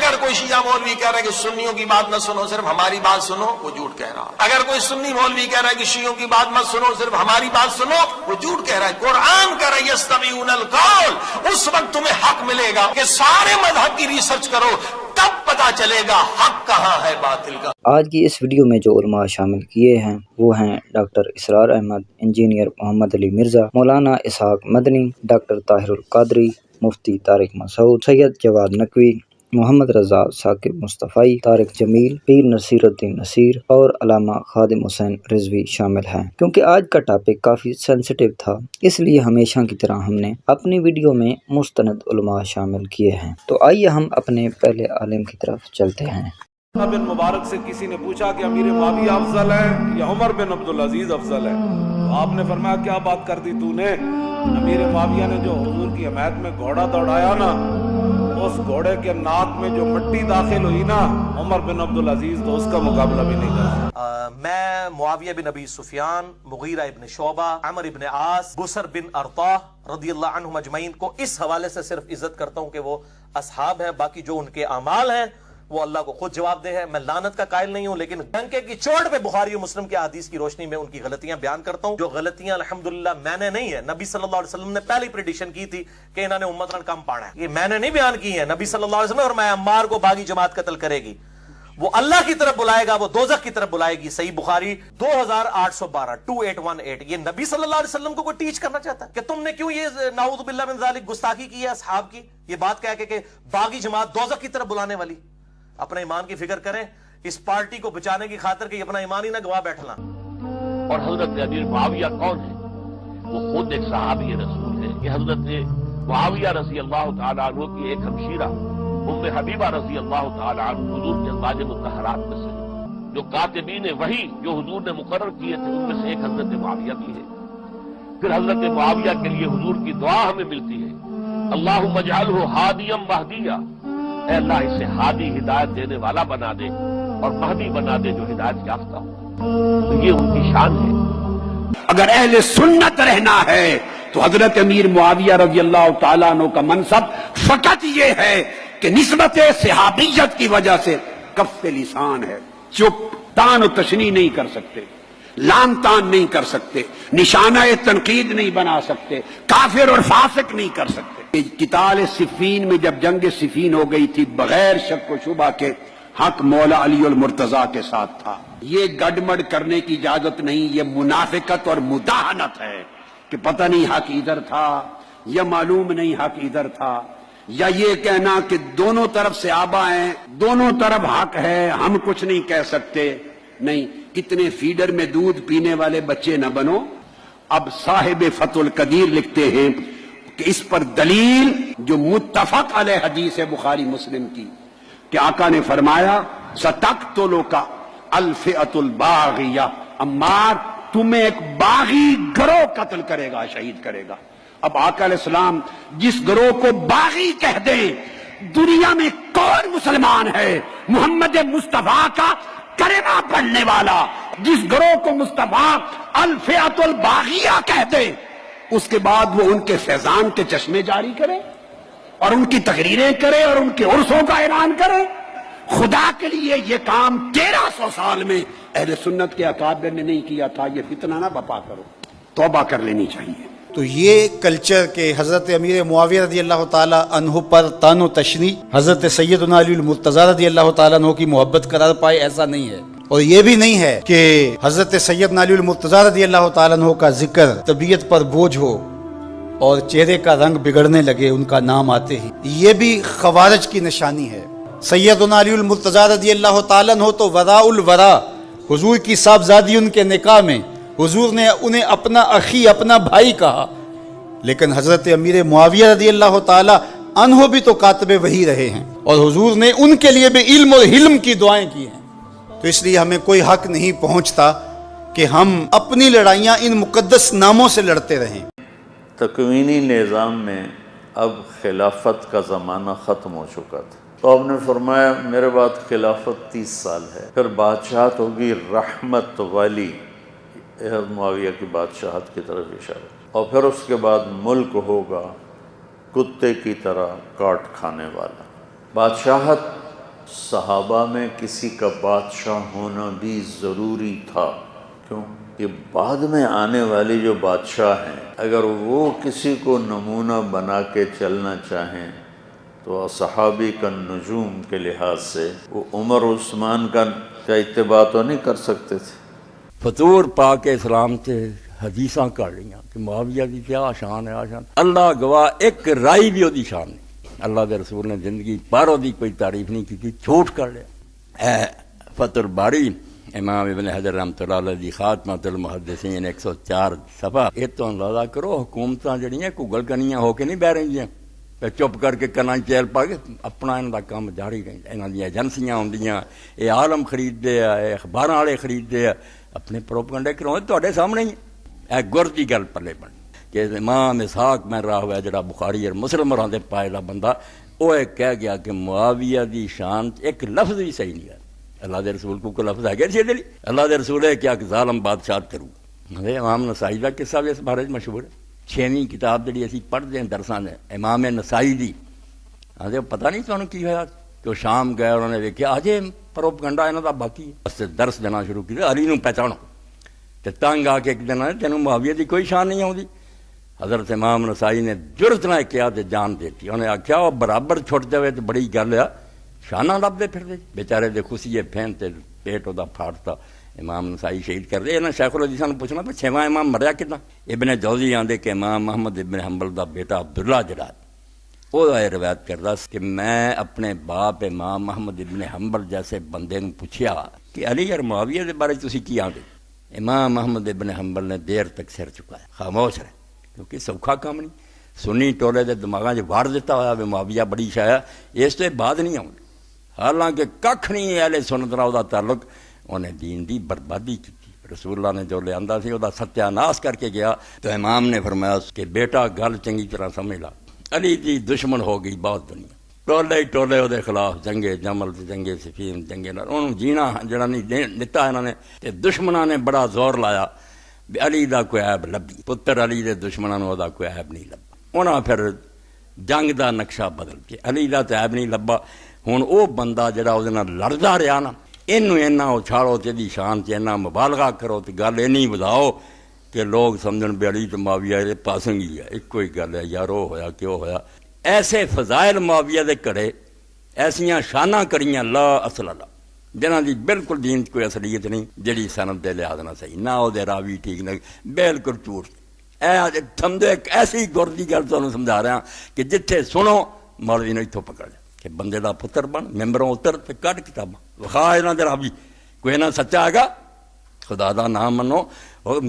اگر کوئی شیعہ مولوی کہہ رہا ہے کہ سنیوں کی بات نہ سنو صرف ہماری بات سنو، وہ جھوٹ کہہ رہا ہے۔ اگر کوئی سنی مولوی کہہ رہا ہے کہ شیعوں کی بات مت سنو صرف ہماری بات سنو، وہ جھوٹ کہہ رہا ہے۔ قرآن کہہ رہا ہے یستمعون القول، اس وقت تمہیں حق ملے گا کہ سارے مذہب کی ریسرچ کرو، تب پتا چلے گا حق کہاں ہے باطل کا۔ آج کی اس ویڈیو میں جو علماء شامل کیے ہیں وہ ہیں ڈاکٹر اسرار احمد، انجینئر محمد علی مرزا، مولانا اسحاق مدنی، ڈاکٹر طاہر القادری، مفتی طارق مسعود، سید جواد نقوی، محمد رضا ثاقب مصطفی، طارق جمیل، پیر نصیر الدین نصیر اور علامہ خادم حسین رضوی شامل ہیں۔ کیونکہ آج کا ٹاپک کافی سینسٹیو تھا، اس لیے ہمیشہ کی طرح ہم نے اپنی ویڈیو میں مستند علماء شامل کیے ہیں۔ تو آئیے ہم اپنے پہلے عالم کی طرف چلتے ہیں۔ بن مبارک سے کسی نے پوچھا کہ امیر معاویہ افضل ہے یا عمر بن عبدالعزیز افضل ہے، تو آپ نے فرمایا کیا بات کر دی تو نے؟ امیر معاویہ نے جو حضور کی حمایت میں گھوڑا دوڑایا نا، اس گھوڑے کے ناک میں جو مٹی داخل ہوئی نا، عمر بن عبدالعزیز تو اس کا مقابلہ بھی نہیں کر سکتا۔ میں معاویہ بن ابی سفیان، مغیرہ ابن شعبہ، عمر ابن عاص، بسر بن ارطاہ رضی اللہ عنہم اجمعین کو اس حوالے سے صرف عزت کرتا ہوں کہ وہ اصحاب ہیں، باقی جو ان کے اعمال ہیں وہ اللہ کو خود جواب دہ ہے۔ میں لعنت کا قائل نہیں ہوں، لیکن ڈنکے کی چوٹ پہ بخاری و مسلم کے حدیث کی روشنی میں ان کی غلطیاں بیان کرتا ہوں، جو غلطیاں الحمدللہ میں نے نہیں ہے، نبی صلی اللہ علیہ وسلم نے پہلی پریڈکشن کی تھی کہ انہوں نے امت کم پانا ہے، یہ میں نے نہیں بیان کی ہے، نبی صلی اللہ علیہ وسلم اور میں عمار کو باغی جماعت قتل کرے گی، وہ اللہ کی طرف بلائے گا، وہ دوزخ کی طرف بلائے گی۔ صحیح بخاری 2812 2818۔ یہ نبی صلی اللہ علیہ وسلم کو کوئی ٹیچ کرنا چاہتا ہے کہ تم نے کیوں یہ نعوذ باللہ من ذالک گستاخی کی ہے اصحاب کی، یہ بات کہہ کے کہ باغی جماعت دوزخ کی طرف بلانے والی۔ اپنے ایمان کی فکر کریں، اس پارٹی کو بچانے کی خاطر کہ اپنا ایمان ہی نہ گواہ بیٹھنا۔ اور حضرت امیر معاویہ کون ہے؟ وہ خود ایک صحابی رسول ہے کہ حضرت معاویہ رضی اللہ تعالیٰ عنہ کی ایک ہمشیرہ ام حبیبہ رضی اللہ تعالیٰ عنہ حضور کے ازواج مطہرات میں سے، جو کاتبین وحی جو حضور نے مقرر کیے تھے ان میں سے ایک حضرت معاویہ بھی ہے۔ پھر حضرت معاویہ کے لیے حضور کی دعا ہمیں ملتی ہے، اللہم اجعلہ ہادیا مہدیا، اے اللہ اسے ہادی ہدایت دینے والا بنا دے اور مہدی بنا دے جو ہدایت یافتہ ہو۔ تو یہ ان کی شان ہے۔ اگر اہل سنت رہنا ہے تو حضرت امیر معاویہ رضی اللہ تعالیٰ عنہ کا منصب فقط یہ ہے کہ نسبت صحابیت کی وجہ سے کف لسان ہے، چپ، تان و تشنیع نہیں کر سکتے، لام تان نہیں کر سکتے، نشانہ تنقید نہیں بنا سکتے، کافر اور فاسق نہیں کر سکتے۔ قتال صفین میں جب جنگ صفین ہو گئی تھی، بغیر شک و شبہ کے حق مولا علی المرتضیٰ کے ساتھ تھا۔ یہ گڈمڈ کرنے کی اجازت نہیں، یہ منافقت اور مداہنت ہے کہ پتہ نہیں حق ادھر تھا یا معلوم نہیں حق ادھر تھا، یا یہ کہنا کہ دونوں طرف صحابہ ہیں، دونوں طرف حق ہے، ہم کچھ نہیں کہہ سکتے۔ نہیں، کتنے فیڈر میں دودھ پینے والے بچے نہ بنو۔ اب صاحب فتح القدیر لکھتے ہیں کہ اس پر دلیل جو متفق علیہ حدیث ہے بخاری مسلم کی کہ آقا نے فرمایا سَتَقْتُلُكَ الْفِئَةُ الْبَاغِيَةُ، عمار تمہیں ایک باغی گروہ قتل کرے گا، شہید کرے گا۔ اب آقا علیہ السلام جس گروہ کو باغی کہہ دیں، دنیا میں کون مسلمان ہے محمد مصطفیٰ کا کلمہ پڑھنے والا جس گروہ کو مصطفیٰ الفئۃ الباغیہ کہہ دے، اس کے بعد وہ ان کے فیضان کے چشمے جاری کرے اور ان کی تقریریں کرے اور ان کے عرسوں کا اعلان کرے؟ خدا کے لیے یہ کام 1300 سال میں اہل سنت کے اکابر نے نہیں کیا تھا، یہ فتنہ نہ بپا کرو، توبہ کر لینی چاہیے۔ تو یہ کلچر کہ حضرت امیر معاویہ رضی اللہ تعالیٰ عنہ پر تان و تشنیع حضرت سیدنا علی المرتضیٰ رضی اللہ تعالیٰ عنہ کی محبت قرار پائے، ایسا نہیں ہے۔ اور یہ بھی نہیں ہے کہ حضرت سیدنا علی المرتضیٰ رضی اللہ تعالیٰ عنہ کا ذکر طبیعت پر بوجھ ہو اور چہرے کا رنگ بگڑنے لگے ان کا نام آتے ہی، یہ بھی خوارج کی نشانی ہے۔ سیدنا علی المرتضیٰ رضی اللہ تعالیٰ عنہ تو وراء الورا، حضور کی صاحبزادی ان کے نکاح میں حضور نے انہیں اپنا اخی، اپنا بھائی کہا، لیکن حضرت امیر معاویہ رضی اللہ تعالیٰ عنہ بھی تو کاتب وحی رہے ہیں اور حضور نے ان کے لیے بھی علم اور حلم کی دعائیں کی ہیں۔ تو اس لیے ہمیں کوئی حق نہیں پہنچتا کہ ہم اپنی لڑائیاں ان مقدس ناموں سے لڑتے رہیں۔ تکوینی نظام میں اب خلافت کا زمانہ ختم ہو چکا تھا، تو آپ نے فرمایا میرے بعد خلافت 30 سال ہے، پھر بادشاہت ہوگی رحمت والی، معاویہ کی بادشاہت کی طرف اشارہ، اور پھر اس کے بعد ملک ہوگا کتے کی طرح کاٹ کھانے والا۔ بادشاہت صحابہ میں کسی کا بادشاہ ہونا بھی ضروری تھا. کیوں کہ بعد میں آنے والے جو بادشاہ ہیں اگر وہ کسی کو نمونہ بنا کے چلنا چاہیں تو صحابی کا نجوم کے لحاظ سے وہ عمر عثمان کا اتباع تو نہیں کر سکتے تھے. فطور پا کے اسلام سے حدیثاں کر لیاں کہ معاویہ کی کیا شان ہے. آشان اللہ گواہ ایک رائی بھی وہی شان نہیں. اللہ کے رسول نے زندگی پر وہی کوئی تعریف نہیں کی, جھوٹ کر لیا. اے فتح باری امام ابن حجر رحمۃ اللہ علیہ دی خاتمۃ المحدثین 104 صفحہ. یہ تو اندازہ کرو حکومتاں جڑیاں گل کنیاں ہو کے نہیں بہ رہی, چپ کر کے کنا چیل پا کے اپنا انہوں کا کام جاری رہتا. یہاں دیا ایجنسیاں ہوندیاں, یہ عالم خریدتے ہیں, یہ اخبار والے خریدتے ہیں, اپنے پروپگنڈے کراؤں تے سامنے ہی. اے گر کی گل پلے بن کہ امام اسحاق میں راہ ہوا جڑا بخاری اور مسلم اور دے پائے لا بندہ وہ کہہ گیا کہ معاویہ دی شان ایک لفظ بھی صحیح نہیں ہے. اللہ دے رسول کو کوئی لفظ ہے گیا سی اللہ دے رسول ہے کیا کہ ظالم بادشاہ کروں. امام نسائی کا قصہ بھی اس بارے مشہور ہے. 6ویں کتاب جڑی اسی پڑھتے ہیں درساں نے امام نسائی دی. پتہ نہیں تمہیں کی ہوا کہ وہ شام گئے انہوں نے دیکھا اجے پروپگنڈا یہاں کا باقی ہے. درس دینا شروع کیا علی نو پہچانو تے تنگ آ کے ایک دن تینوں معاویہ دی کوئی شان نہیں آتی. حضرت امام نسائی نے جرت نہ کیا تے جان دیتی. انہیں آخیا وہ برابر چھٹ جائے تو بڑی گل ہے, شانہ لبتے پھرتے بیچارے دے خوشیے پھین تے پیٹ وہ پھاڑتا. امام نسائی شہید کر دے. شیخ الحدیث نے پوچھنا کہ 6واں امام مریا کتنا. ابن جوزی آندے کہ امام محمد ابن حنبل دا بیٹا عبداللہ جڑا وہ روایت کردا کہ میں اپنے باپ امام محمد ابن حنبل جیسے بندے نے پوچھیا کہ علی اور معاویہ دے بارے تسی کی آندے. امام محمد ابن حنبل نے دیر تک سر چکایا, خاموش رہے, کیونکہ سوکھا کام نہیں. سنی ٹولے دے دماغاں 'چ وار دیتا ہوا بھی معاویہ بڑی شایا, اس تو بعد نہیں آؤں. حالانکہ ککھ نہیں اہل سنت نال دا تعلق. انہیں دین دی بربادی کی. رسول اللہ نے جو لے آندا سی وہ ستیہ ناس کر کے گیا. تو امام نے فرمایا کہ بیٹا گل چنگی طرح سمجھ لا, علی دی دشمن ہو گئی بہت دنیا. ٹولے ٹولے وہ خلاف جنگے جمل جنگے صفین جنگے انہوں جینا جڑا نہیں دتا انہوں نے. تے دشمناں نے بڑا زور لایا بھی علی دا کوئی عیب لبھی. پتر علی دے دشمناں نوں دا کوئی عیب نہیں لبا. انہاں پھر جنگ دا نقشہ بدل کے علی دا تے عیب نہیں لبا. ہن او بندہ جڑا وہ لڑدا رہا نا, اینا اچھاڑو تے دی شان تے اینا مبالغہ کرو تے گل اینی بداؤ کہ لوگ سمجھن بھی علی تے معاویہ دے پاسنگ ہی ہے, ایک کوئی گل ہے یار وہ ہویا کیوں ہویا. ایسے فضائل معاویہ دے کڑے, ایسیاں شاناں کریاں لا اصل لا, جنہاں دی بالکل دین کوئی اصلیت نہیں, جڑی سند دے لحاظ نہ صحیح نہ وہ دے راوی ٹھیک نہ, بالکل جھوٹ. اے سمجھو ایک ایسی گر دی گل تانوں سمجھا رہا کہ جتھے سنو مولوی نے اتوں پکڑ لیا کہ بندے دا پتر بن ممبروں اتر تے کٹ کتاباں وخا انہاں دے راوی کوئی نہ سچا آگا خدا دا نام منو.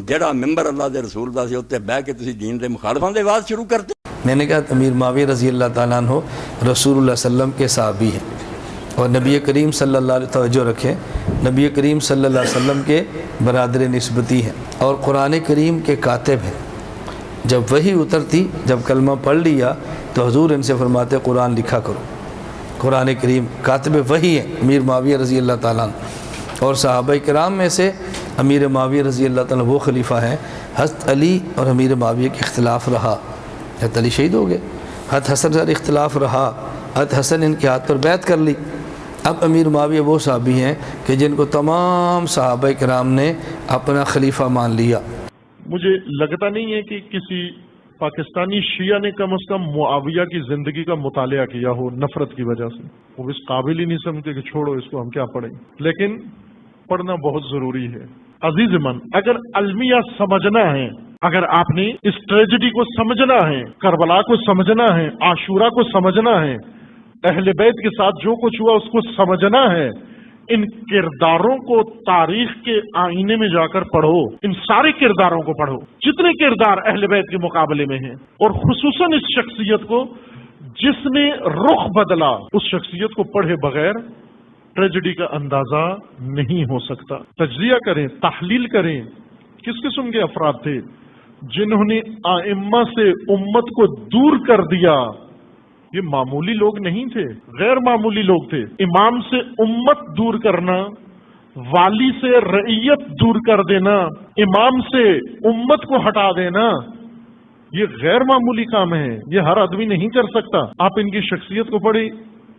جڑا ممبر اللہ دے رسول دا سی اتنے بہ کے تسی دین دے مخالفاں دے آواز شروع کرتے. میں نے کہا امیر معاویہ رضی اللہ تعالیٰ عنہ رسول اللہ صلی اللہ علیہ وسلم کے صحابی ہیں اور نبی کریم صلی اللہ علیہ توجہ رکھیں, نبی کریم صلی اللہ علیہ وسلم کے برادر نسبتی ہیں اور قرآن کریم کے کاتب ہیں. جب وحی اترتی, جب کلمہ پڑھ لیا تو حضور ان سے فرماتے قرآن لکھا کرو. قرآن کریم کاتب وحی ہیں امیر معاویہ رضی اللہ تعالیٰ عنہ. اور صحابہ کرام میں سے امیر معاویہ رضی اللہ تعالیٰ وہ خلیفہ ہیں. حضرت علی اور امیر معاویہ کے اختلاف رہا, حضرت علی شہید ہو گئے, حضرت حسن سے اختلاف رہا, حضرت حسن ان کے ہاتھ پر بیعت کر لی. اب امیر معاویہ وہ صحابی ہیں کہ جن کو تمام صحابہ کرام نے اپنا خلیفہ مان لیا. مجھے لگتا نہیں ہے کہ کسی پاکستانی شیعہ نے کم از کم معاویہ کی زندگی کا مطالعہ کیا ہو نفرت کی وجہ سے. وہ اس قابل ہی نہیں سمجھتے کہ چھوڑو اس کو ہم کیا پڑھیں, لیکن پڑھنا بہت ضروری ہے. عزیز من, اگر المیہ سمجھنا ہے, اگر آپ نے اس ٹریجڈی کو سمجھنا ہے, کربلا کو سمجھنا ہے, عاشورہ کو سمجھنا ہے, اہل بیت کے ساتھ جو کچھ ہوا اس کو سمجھنا ہے, ان کرداروں کو تاریخ کے آئینے میں جا کر پڑھو. ان سارے کرداروں کو پڑھو جتنے کردار اہل بیت کے مقابلے میں ہیں, اور خصوصاً اس شخصیت کو جس نے رخ بدلا. اس شخصیت کو پڑھے بغیر ٹریجڈی کا اندازہ نہیں ہو سکتا. تجزیہ کریں, تحلیل کریں, کس قسم کے افراد تھے جنہوں نے ائمہ سے امت کو دور کر دیا. یہ معمولی لوگ نہیں تھے, غیر معمولی لوگ تھے. امام سے امت دور کرنا, والی سے رعیت دور کر دینا, امام سے امت کو ہٹا دینا, یہ غیر معمولی کام ہے. یہ ہر آدمی نہیں کر سکتا. آپ ان کی شخصیت کو پڑھیں,